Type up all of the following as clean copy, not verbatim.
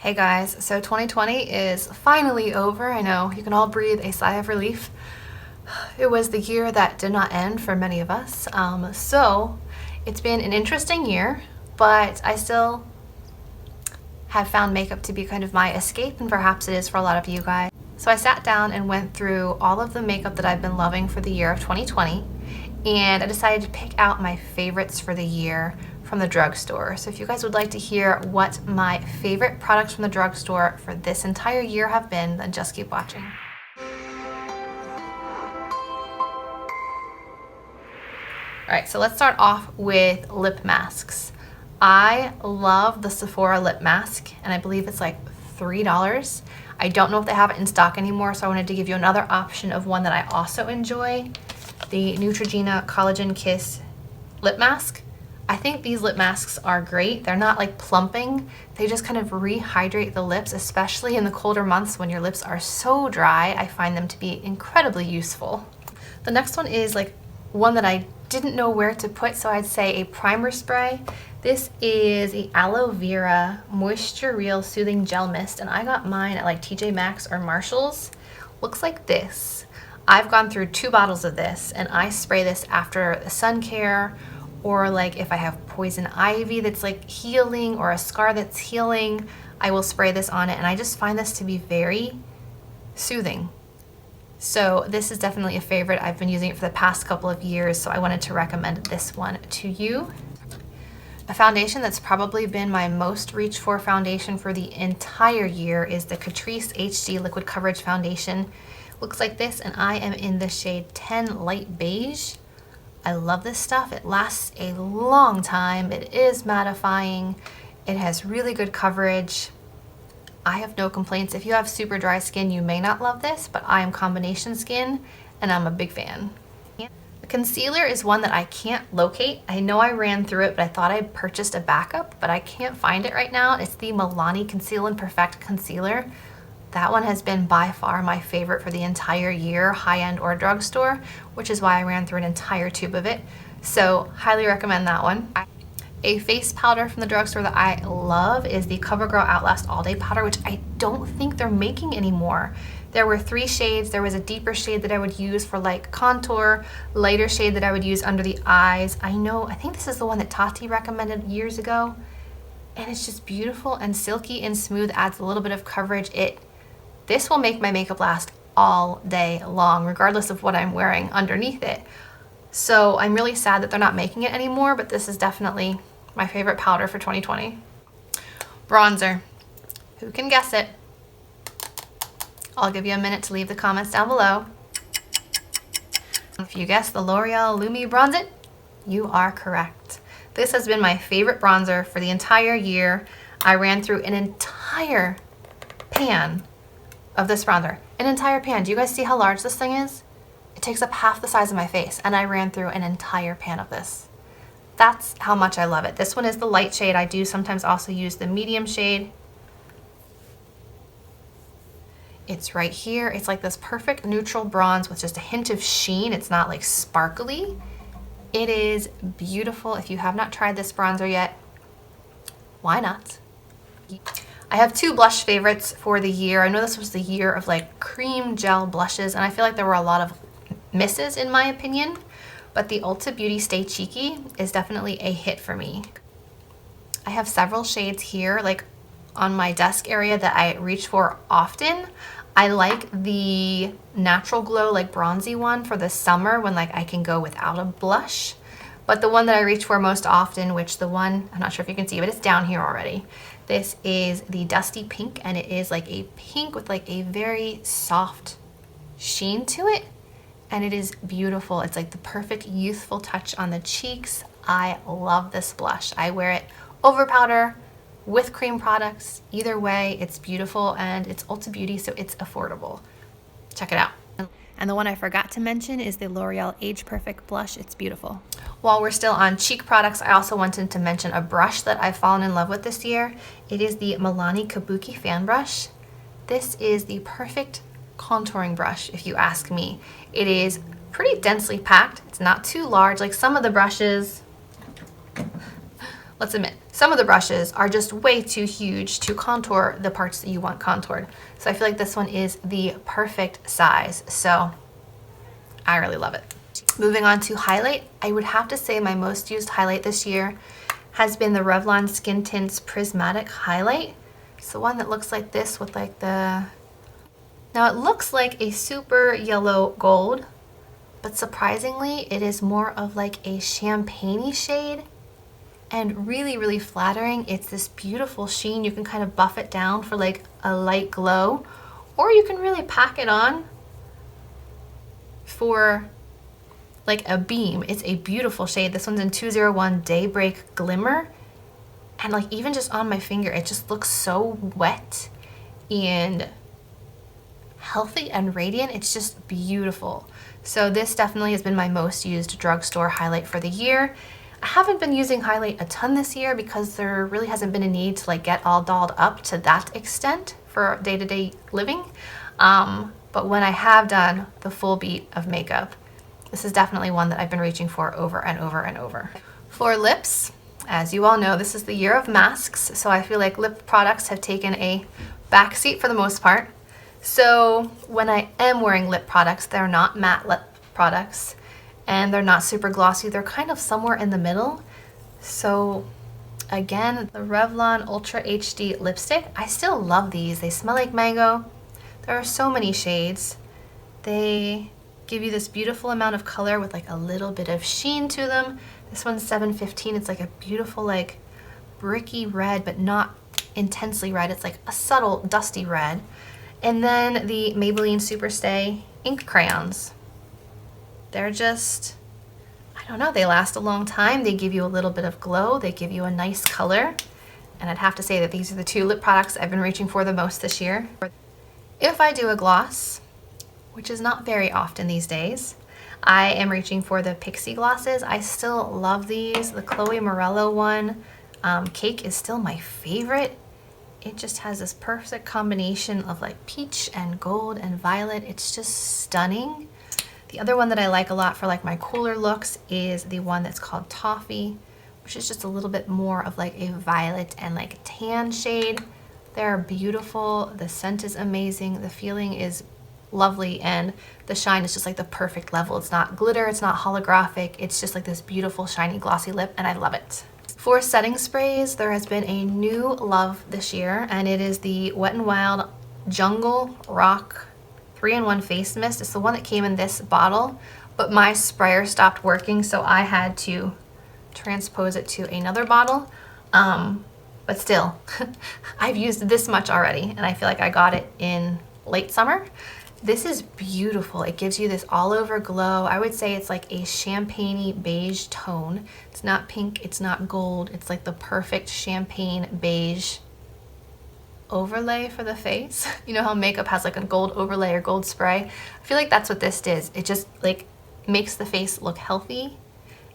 Hey guys, so 2020 is finally over. I know you can all breathe a sigh of relief. It was the year that did not end for many of us. So it's been an interesting year, but I still have found makeup to be kind of my escape, and perhaps it is for a lot of you guys. So I sat down and went through all of the makeup that I've been loving for the year of 2020, and I decided to pick out my favorites for the year from the drugstore. So if you guys would like to hear what my favorite products from the drugstore for this entire year have been, then just keep watching. Alright, so let's start off with lip masks. I love the Sephora lip mask, and I believe it's like $3. I don't know if they have it in stock anymore, so I wanted to give you another option of one that I also enjoy. The Neutrogena Collagen Kiss lip mask. I think these lip masks are great. They're not like plumping. They just kind of rehydrate the lips, especially in the colder months when your lips are so dry. I find them to be incredibly useful. The next one is like one that I didn't know where to put, so I'd say a primer spray. This is the Aloe Vera Moisture Real Soothing Gel Mist, and I got mine at like TJmaxx or Marshall's. Looks like this. I've gone through 2 bottles of this, and I spray this after sun care, or like if I have poison ivy that's like healing, or a scar that's healing, I will spray this on it, and I just find this to be very soothing. So this is definitely a favorite. I've been using it for the past couple of years, so I wanted to recommend this one to you. A foundation that's probably been my most reached for foundation for the entire year is the Catrice HD Liquid Coverage Foundation. Looks like this, and I am in the shade 10 Light Beige. I love this stuff. It lasts a long time. It is mattifying. It has really good coverage. I have no complaints. If you have super dry skin, you may not love this, but I am combination skin, and I'm a big fan. The concealer is one that I can't locate. I know I ran through it, but I thought I purchased a backup, but I can't find it right now. It's the Milani Conceal and Perfect Concealer. That one has been by far my favorite for the entire year, high-end or drugstore, which is why I ran through an entire tube of it. So highly recommend that one. A face powder from the drugstore that I love is the CoverGirl Outlast All Day Powder, which I don't think they're making anymore. There were 3 shades. There was a deeper shade that I would use for like contour, lighter shade that I would use under the eyes. I think this is the one that Tati recommended years ago, and it's just beautiful and silky and smooth, adds a little bit of coverage. This will make my makeup last all day long, regardless of what I'm wearing underneath it. So I'm really sad that they're not making it anymore, but this is definitely my favorite powder for 2020. Bronzer. Who can guess it? I'll give you a minute to leave the comments down below. If you guessed the L'Oreal Lumi Bronze It, you are correct. This has been my favorite bronzer for the entire year. I ran through an entire pan of this bronzer. An entire pan. Do you guys see how large this thing is? It takes up half the size of my face, and I ran through an entire pan of this. That's how much I love it. This one is the light shade. I do sometimes also use the medium shade. It's right here. It's like this perfect neutral bronze with just a hint of sheen. It's not like sparkly. It is beautiful. If you have not tried this bronzer yet, why not? I have 2 blush favorites for the year. I know this was the year of like cream gel blushes, and I feel like there were a lot of misses in my opinion, but the Ulta Beauty Stay Cheeky is definitely a hit for me. I have several shades here like on my desk area that I reach for often. I like the Natural Glow like bronzy one for the summer when like I can go without a blush. But the one that I reach for most often, which the one, I'm not sure if you can see, but it's down here already. This is the Dusty Pink, and it is like a pink with like a very soft sheen to it. And it is beautiful. It's like the perfect youthful touch on the cheeks. I love this blush. I wear it over powder, with cream products. Either way, it's beautiful, and it's Ulta Beauty, so it's affordable. Check it out. And the one I forgot to mention is the L'Oreal Age Perfect Blush. It's beautiful. While we're still on cheek products, I also wanted to mention a brush that I've fallen in love with this year. It is the Milani Kabuki Fan Brush. This is the perfect contouring brush, if you ask me. It is pretty densely packed. It's not too large like some of the brushes, let's admit, some of the brushes are just way too huge to contour the parts that you want contoured. So I feel like this one is the perfect size. So I really love it. Moving on to highlight, I would have to say my most used highlight this year has been the Revlon Skin Tints Prismatic Highlight. It's the one that looks like this with like the... Now it looks like a super yellow gold, but surprisingly it is more of like a champagne-y shade and really, really flattering. It's this beautiful sheen. You can kind of buff it down for like a light glow, or you can really pack it on for like a beam. It's a beautiful shade. This one's in 201 Daybreak Glimmer, and like even just on my finger it just looks so wet and healthy and radiant. It's just beautiful. So this definitely has been my most used drugstore highlight for the year. I haven't been using highlight a ton this year because there really hasn't been a need to like get all dolled up to that extent for day-to-day living. But when I have done the full beat of makeup, this is definitely one that I've been reaching for over and over and over. For lips, as you all know, this is the year of masks, so I feel like lip products have taken a backseat for the most part. So when I am wearing lip products, they're not matte lip products and they're not super glossy. They're kind of somewhere in the middle. So again, the Revlon Ultra HD lipstick, I still love these. They smell like mango. There are so many shades. They give you this beautiful amount of color with like a little bit of sheen to them. This one's $7.15. It's like a beautiful like bricky red, but not intensely red. It's like a subtle dusty red. And then the Maybelline Superstay ink crayons. They're just, I don't know, they last a long time. They give you a little bit of glow. They give you a nice color. And I'd have to say that these are the two lip products I've been reaching for the most this year. If I do a gloss, which is not very often these days, I am reaching for the Pixi glosses. I still love these. The Chloe Morello one, Cake, is still my favorite. It just has this perfect combination of like peach and gold and violet. It's just stunning. The other one that I like a lot for like my cooler looks is the one that's called Toffee, which is just a little bit more of like a violet and like tan shade. They're beautiful. The scent is amazing. The feeling is lovely, and the shine is just like the perfect level. It's not glitter, it's not holographic. It's just like this beautiful shiny glossy lip, and I love it. For setting sprays, there has been a new love this year, and it is the Wet n Wild Jungle Rock 3-in-1 Face Mist. It's the one that came in this bottle, but my sprayer stopped working, so I had to transpose it to another bottle. But still, I've used this much already, and I feel like I got it in late summer. This is beautiful. It gives you this all over glow. I would say it's like a champagne-y beige tone. It's not pink, it's not gold. It's like the perfect champagne beige overlay for the face. You know how makeup has like a gold overlay or gold spray? I feel like that's what this is. It just like makes the face look healthy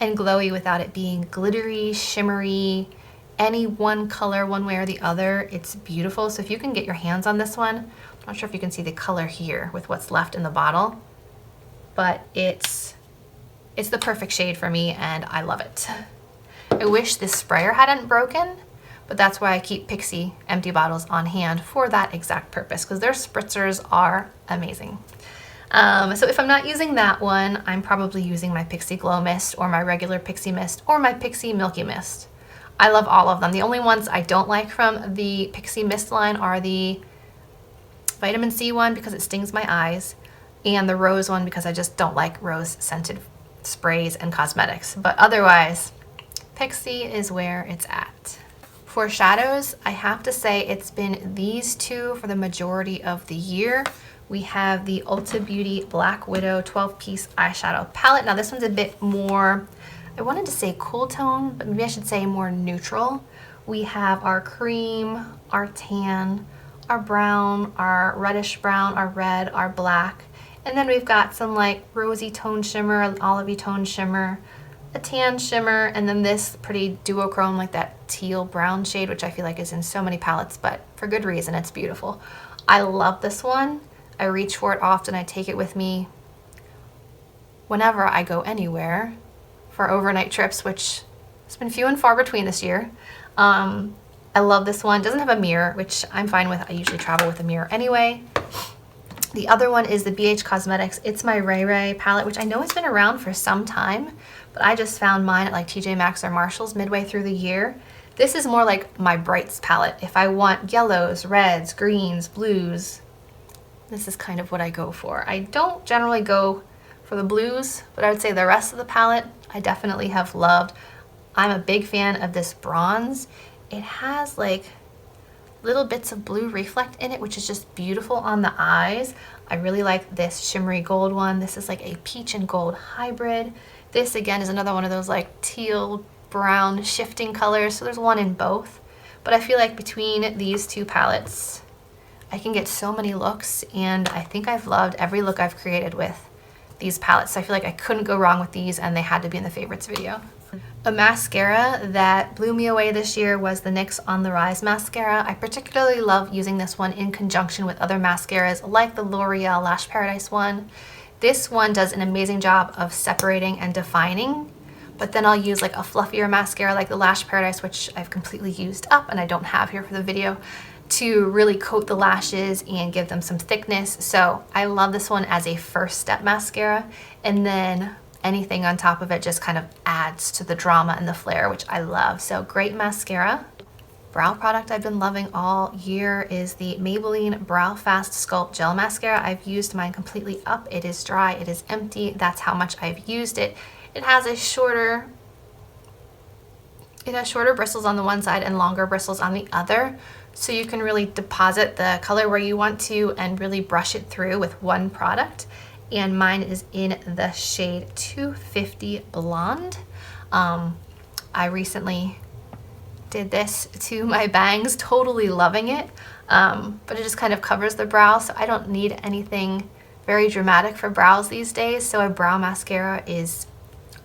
and glowy without it being glittery, shimmery, any one color one way or the other. It's beautiful. So if you can get your hands on this one, I'm not sure if you can see the color here with what's left in the bottle, but it's the perfect shade for me and I love it. I wish this sprayer hadn't broken, but that's why I keep Pixi empty bottles on hand for that exact purpose, because their spritzers are amazing. So if I'm not using that one, I'm probably using my Pixi Glow Mist or my regular Pixi Mist or my Pixi Milky Mist. I love all of them. The only ones I don't like from the Pixi Mist line are the Vitamin C one because it stings my eyes, and the rose one because I just don't like rose scented sprays and cosmetics. But otherwise, Pixi is where it's at. For shadows, I have to say it's been these two for the majority of the year. We have the Ulta Beauty Black Widow 12-piece eyeshadow palette. Now this one's a bit more, I wanted to say cool tone, but maybe I should say more neutral. We have our cream, our tan, our brown, our reddish brown, our red, our black, and then we've got some like rosy tone shimmer, an olivey tone shimmer, a tan shimmer, and then this pretty duochrome, like that teal brown shade, which I feel like is in so many palettes, but for good reason. It's beautiful. I love this one. I reach for it often. I take it with me whenever I go anywhere for overnight trips, which It's been few and far between this year. I love this one. It doesn't have a mirror, which I'm fine with. I usually travel with a mirror anyway. The other one is the Bhcosmetics itsmyrayeraye palette, which I know has been around for some time, but I just found mine at like TJmaxx or Marshall's midway through the year. This is more like my brights palette. If I want yellows, reds, greens, blues, this is kind of what I go for. I don't generally go for the blues, but I would say the rest of the palette I definitely have loved. I'm a big fan of this bronze. It has like little bits of blue reflect in it, which is just beautiful on the eyes. I really like this shimmery gold one. This is like a peach and gold hybrid. This again is another one of those like teal, brown shifting colors. So there's one in both. But I feel like between these two palettes, I can get so many looks, and I think I've loved every look I've created with these palettes. So I feel like I couldn't go wrong with these, and they had to be in the favorites video. A mascara that blew me away this year was the NYX On The Rise mascara. I particularly love using this one in conjunction with other mascaras like the L'Oreal Lash Paradise one. This one does an amazing job of separating and defining, but then I'll use like a fluffier mascara like the Lash Paradise, which I've completely used up and I don't have here for the video, to really coat the lashes and give them some thickness. So I love this one as a first step mascara, and then anything on top of it just kind of adds to the drama and the flair, which I love. So great mascara. Brow product I've been loving all year is the Maybelline Brow Fast Sculpt Gel Mascara. I've used mine completely up. It is dry, it is empty. That's how much I've used it. It has shorter bristles on the one side and longer bristles on the other. So you can really deposit the color where you want to and really brush it through with one product. And mine is in the shade 250 Blonde. I recently did this to my bangs, totally loving it, but it just kind of covers the brow, so I don't need anything very dramatic for brows these days, so a brow mascara is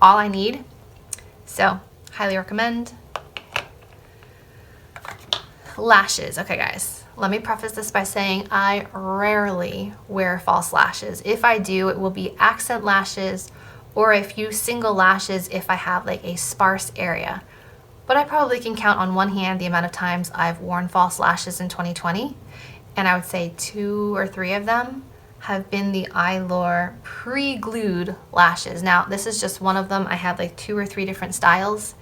all I need. So highly recommend. Lashes. Okay guys, let me preface this by saying I rarely wear false lashes. If I do, it will be accent lashes or a few single lashes if I have like a sparse area. But I probably can count on one hand the amount of times I've worn false lashes in 2020, and I would say 2 or 3 of them have been the Eyelure pre-glued lashes. Now this is just one of them. I have like 2 or 3 different styles.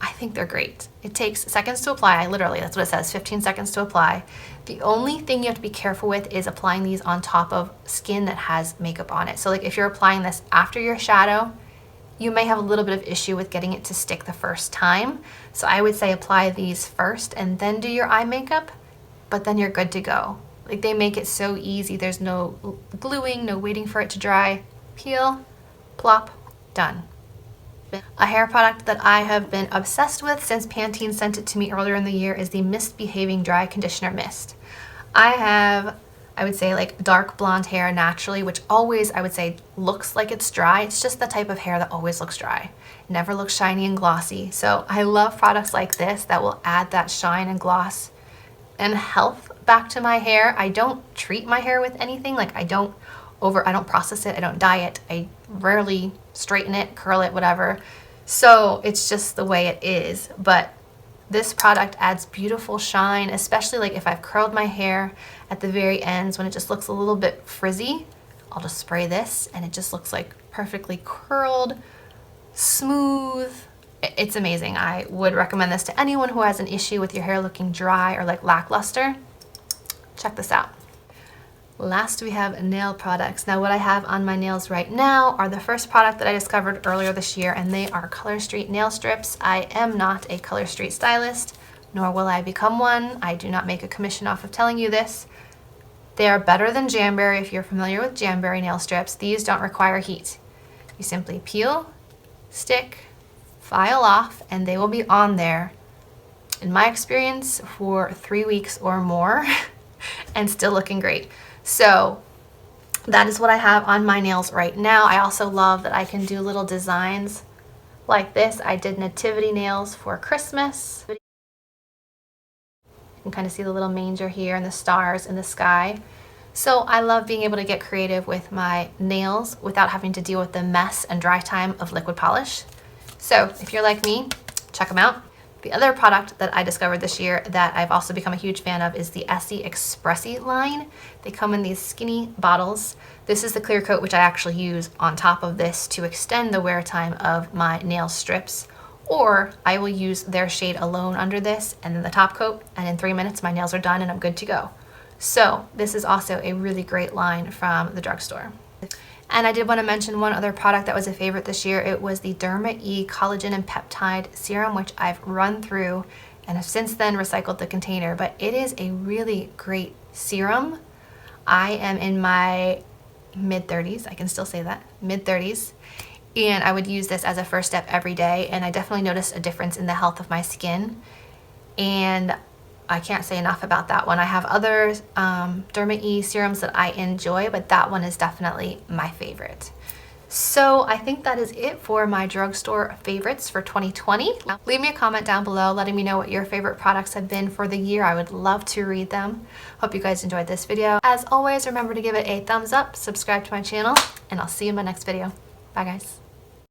I think they're great. It takes seconds to apply. Literally, that's what it says, 15 seconds to apply. The only thing you have to be careful with is applying these on top of skin that has makeup on it. So like if you're applying this after your shadow, you may have a little bit of issue with getting it to stick the first time. So I would say apply these first and then do your eye makeup, but then you're good to go. Like they make it so easy. There's no gluing, no waiting for it to dry. Peel, plop, done. A hair product that I have been obsessed with since Pantene sent it to me earlier in the year is the Misbehaving Dry Conditioner Mist. I have, I would say, like dark blonde hair naturally, which always, I would say, looks like it's dry. It's just the type of hair that always looks dry. It never looks shiny and glossy. So I love products like this that will add that shine and gloss and health back to my hair. I don't treat my hair with anything. Like I don't process it, I don't dye it, I rarely straighten it, curl it, whatever. So it's just the way it is. But this product adds beautiful shine, especially like if I've curled my hair at the very ends when it just looks a little bit frizzy. I'll just spray this and it just looks like perfectly curled, smooth. It's amazing. I would recommend this to anyone who has an issue with your hair looking dry or like lackluster. Check this out. Last we have nail products. Now what I have on my nails right now are the first product that I discovered earlier this year, and they are Colorstreet nail strips. I am not a Colorstreet stylist, nor will I become one. I do not make a commission off of telling you this. They are better than Jamberry if you're familiar with Jamberry nail strips. These don't require heat. You simply peel, stick, file off, and they will be on there, in my experience, for 3 weeks or more and still looking great. So that is what I have on my nails right now. I also love that I can do little designs like this. I did nativity nails for Christmas. You can kind of see the little manger here and the stars in the sky. So I love being able to get creative with my nails without having to deal with the mess and dry time of liquid polish. So if you're like me, check them out. The other product that I discovered this year that I've also become a huge fan of is the Essie Expressi line. They come in these skinny bottles. This is the clear coat, which I actually use on top of this to extend the wear time of my nail strips. Or I will use their shade alone under this and then the top coat, and in 3 minutes my nails are done and I'm good to go. So this is also a really great line from the drugstore. And I did want to mention one other product that was a favorite this year. It was the Derma E Collagen and Peptide Serum, which I've run through and have since then recycled the container. But it is a really great serum. I am in my mid-30s, I can still say that, mid-30s. And I would use this as a first step every day. And I definitely noticed a difference in the health of my skin. And I can't say enough about that one. I have other Derma E serums that I enjoy, but that one is definitely my favorite. So I think that is it for my drugstore favorites for 2020. Leave me a comment down below letting me know what your favorite products have been for the year. I would love to read them. Hope you guys enjoyed this video. As always, remember to give it a thumbs up, subscribe to my channel, and I'll see you in my next video. Bye guys.